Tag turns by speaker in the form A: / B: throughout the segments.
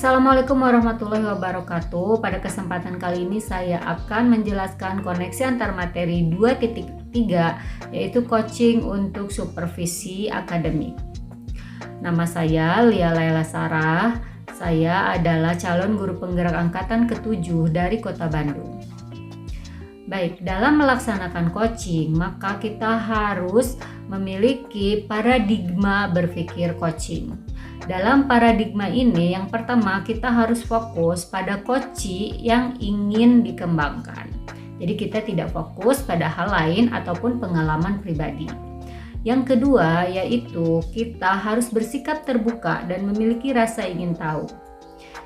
A: Assalamualaikum warahmatullahi wabarakatuh. Pada kesempatan kali ini saya akan menjelaskan koneksi antar materi 2.3, yaitu coaching untuk supervisi akademik. Nama saya Lia Laila Sarah. Saya adalah calon guru penggerak angkatan ke-7 dari Kota Bandung. Baik, dalam melaksanakan coaching, maka kita harus memiliki paradigma berpikir coaching. Dalam paradigma ini, yang pertama kita harus fokus pada coaching yang ingin dikembangkan. Jadi kita tidak fokus pada hal lain ataupun pengalaman pribadi. Yang kedua yaitu kita harus bersikap terbuka dan memiliki rasa ingin tahu.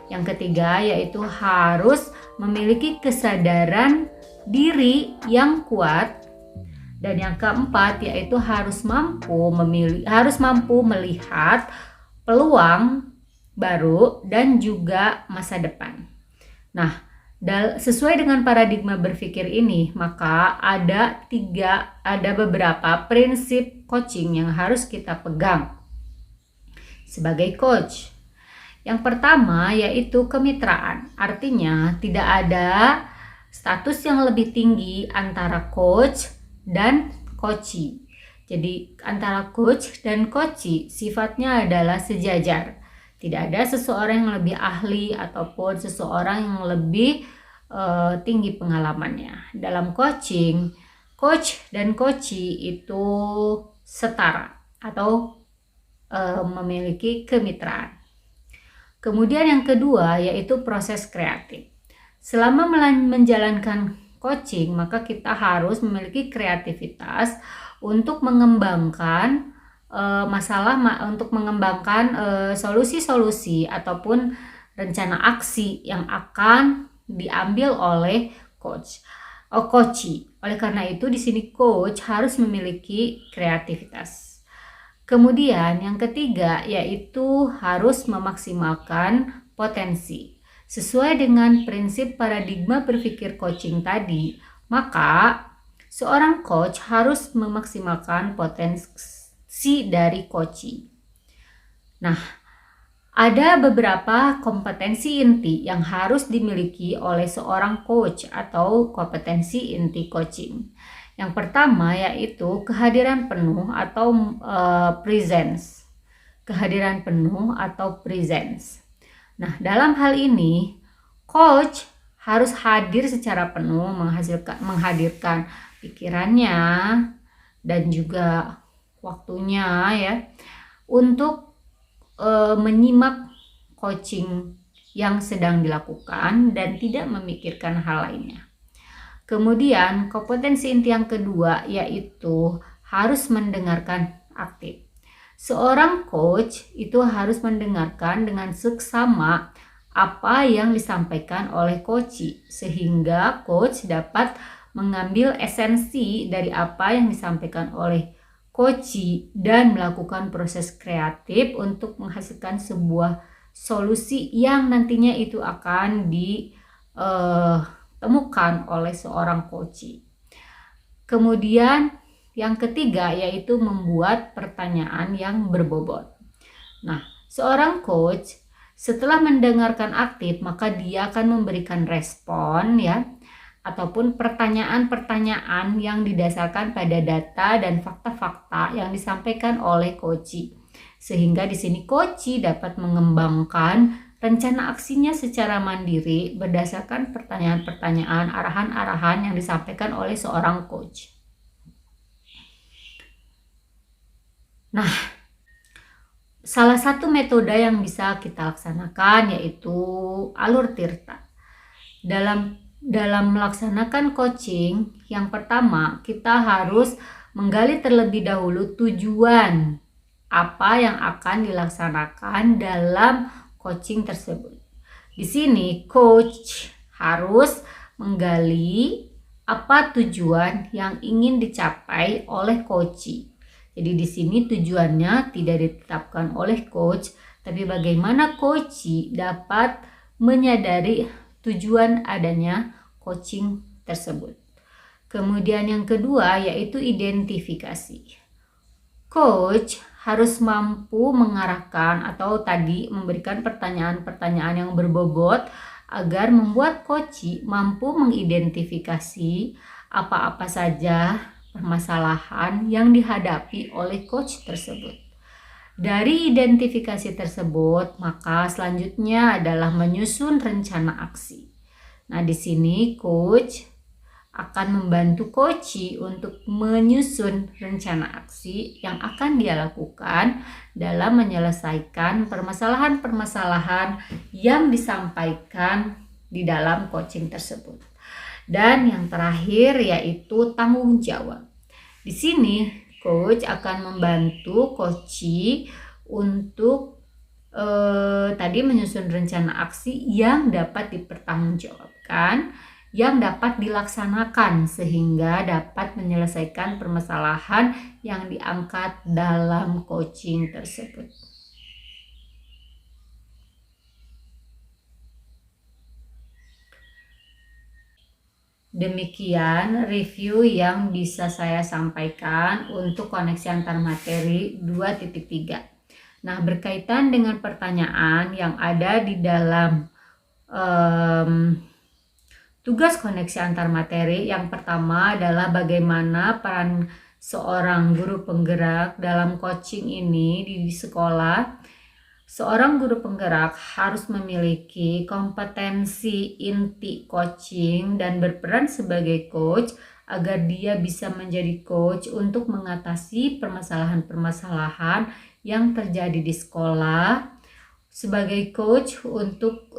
A: Yang ketiga yaitu harus memiliki kesadaran diri yang kuat. Dan yang keempat yaitu harus mampu melihat peluang baru dan juga masa depan. Nah, sesuai dengan paradigma berpikir ini, maka ada beberapa prinsip coaching yang harus kita pegang sebagai coach. Yang pertama yaitu kemitraan. Artinya tidak ada status yang lebih tinggi antara coach dan coachee. Jadi antara coach dan coachee sifatnya adalah sejajar. Tidak ada seseorang yang lebih ahli ataupun seseorang yang lebih tinggi pengalamannya. Dalam coaching, coach dan coachee itu setara atau memiliki kemitraan. Kemudian yang kedua yaitu proses kreatif. Selama menjalankan coaching, maka kita harus memiliki kreativitas untuk mengembangkan solusi-solusi ataupun rencana aksi yang akan diambil oleh coachee. Oleh karena itu di sini coach harus memiliki kreativitas. Kemudian yang ketiga yaitu harus memaksimalkan potensi. Sesuai dengan prinsip paradigma berpikir coaching tadi, maka seorang coach harus memaksimalkan potensi dari coachee. Nah, ada beberapa kompetensi inti yang harus dimiliki oleh seorang coach atau kompetensi inti coaching. Yang pertama yaitu kehadiran penuh atau presence. Kehadiran penuh atau presence. Nah, dalam hal ini coach harus hadir secara penuh, menghadirkan pikirannya dan juga waktunya ya untuk menyimak coaching yang sedang dilakukan dan tidak memikirkan hal lainnya. Kemudian kompetensi inti yang kedua yaitu harus mendengarkan aktif. Seorang coach itu harus mendengarkan dengan seksama apa yang disampaikan oleh coachee sehingga coach dapat mengambil esensi dari apa yang disampaikan oleh coachee dan melakukan proses kreatif untuk menghasilkan sebuah solusi yang nantinya itu akan ditemukan oleh seorang coachee. Kemudian yang ketiga yaitu membuat pertanyaan yang berbobot. Nah, seorang coach setelah mendengarkan aktif maka dia akan memberikan respon ya ataupun pertanyaan-pertanyaan yang didasarkan pada data dan fakta-fakta yang disampaikan oleh coachee. Sehingga di sini coachee dapat mengembangkan rencana aksinya secara mandiri berdasarkan pertanyaan-pertanyaan, arahan-arahan yang disampaikan oleh seorang coach. Nah, salah satu metode yang bisa kita laksanakan yaitu alur tirta. Dalam melaksanakan coaching, yang pertama kita harus menggali terlebih dahulu tujuan apa yang akan dilaksanakan dalam coaching tersebut. Di sini coach harus menggali apa tujuan yang ingin dicapai oleh coachee. Jadi di sini tujuannya tidak ditetapkan oleh coach, tapi bagaimana coachee dapat menyadari tujuan adanya coaching tersebut. Kemudian yang kedua yaitu identifikasi. Coach harus mampu mengarahkan atau tadi memberikan pertanyaan-pertanyaan yang berbobot agar membuat coach mampu mengidentifikasi apa-apa saja permasalahan yang dihadapi oleh coach tersebut. Dari identifikasi tersebut, maka selanjutnya adalah menyusun rencana aksi. Nah, di sini coach akan membantu coach untuk menyusun rencana aksi yang akan dia lakukan dalam menyelesaikan permasalahan-permasalahan yang disampaikan di dalam coaching tersebut. Dan yang terakhir yaitu tanggung jawab. Di sini coach akan membantu coach untuk tadi menyusun rencana aksi yang dapat dipertanggungjawabkan, yang dapat dilaksanakan sehingga dapat menyelesaikan permasalahan yang diangkat dalam coaching tersebut. Demikian review yang bisa saya sampaikan untuk koneksi antar materi 2.3. Nah, berkaitan dengan pertanyaan yang ada di dalam tugas koneksi antar materi, yang pertama adalah bagaimana peran seorang guru penggerak dalam coaching ini di sekolah. Seorang guru penggerak harus memiliki kompetensi inti coaching dan berperan sebagai coach agar dia bisa menjadi coach untuk mengatasi permasalahan-permasalahan yang terjadi di sekolah, sebagai coach untuk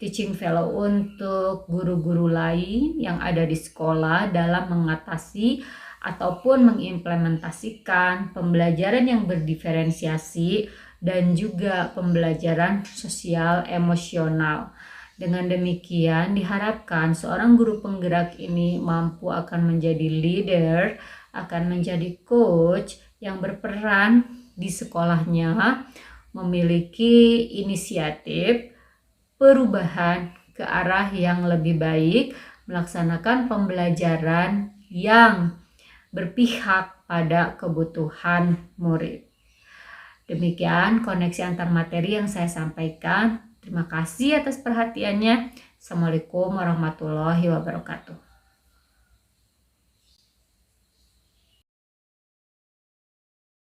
A: teaching fellow untuk guru-guru lain yang ada di sekolah dalam mengatasi ataupun mengimplementasikan pembelajaran yang berdiferensiasi dan juga pembelajaran sosial emosional. Dengan demikian diharapkan seorang guru penggerak ini mampu akan menjadi leader, akan menjadi coach yang berperan di sekolahnya, memiliki inisiatif perubahan ke arah yang lebih baik, melaksanakan pembelajaran yang berpihak pada kebutuhan murid. Demikian koneksi antar materi yang saya sampaikan. Terima kasih atas perhatiannya. Assalamualaikum warahmatullahi wabarakatuh.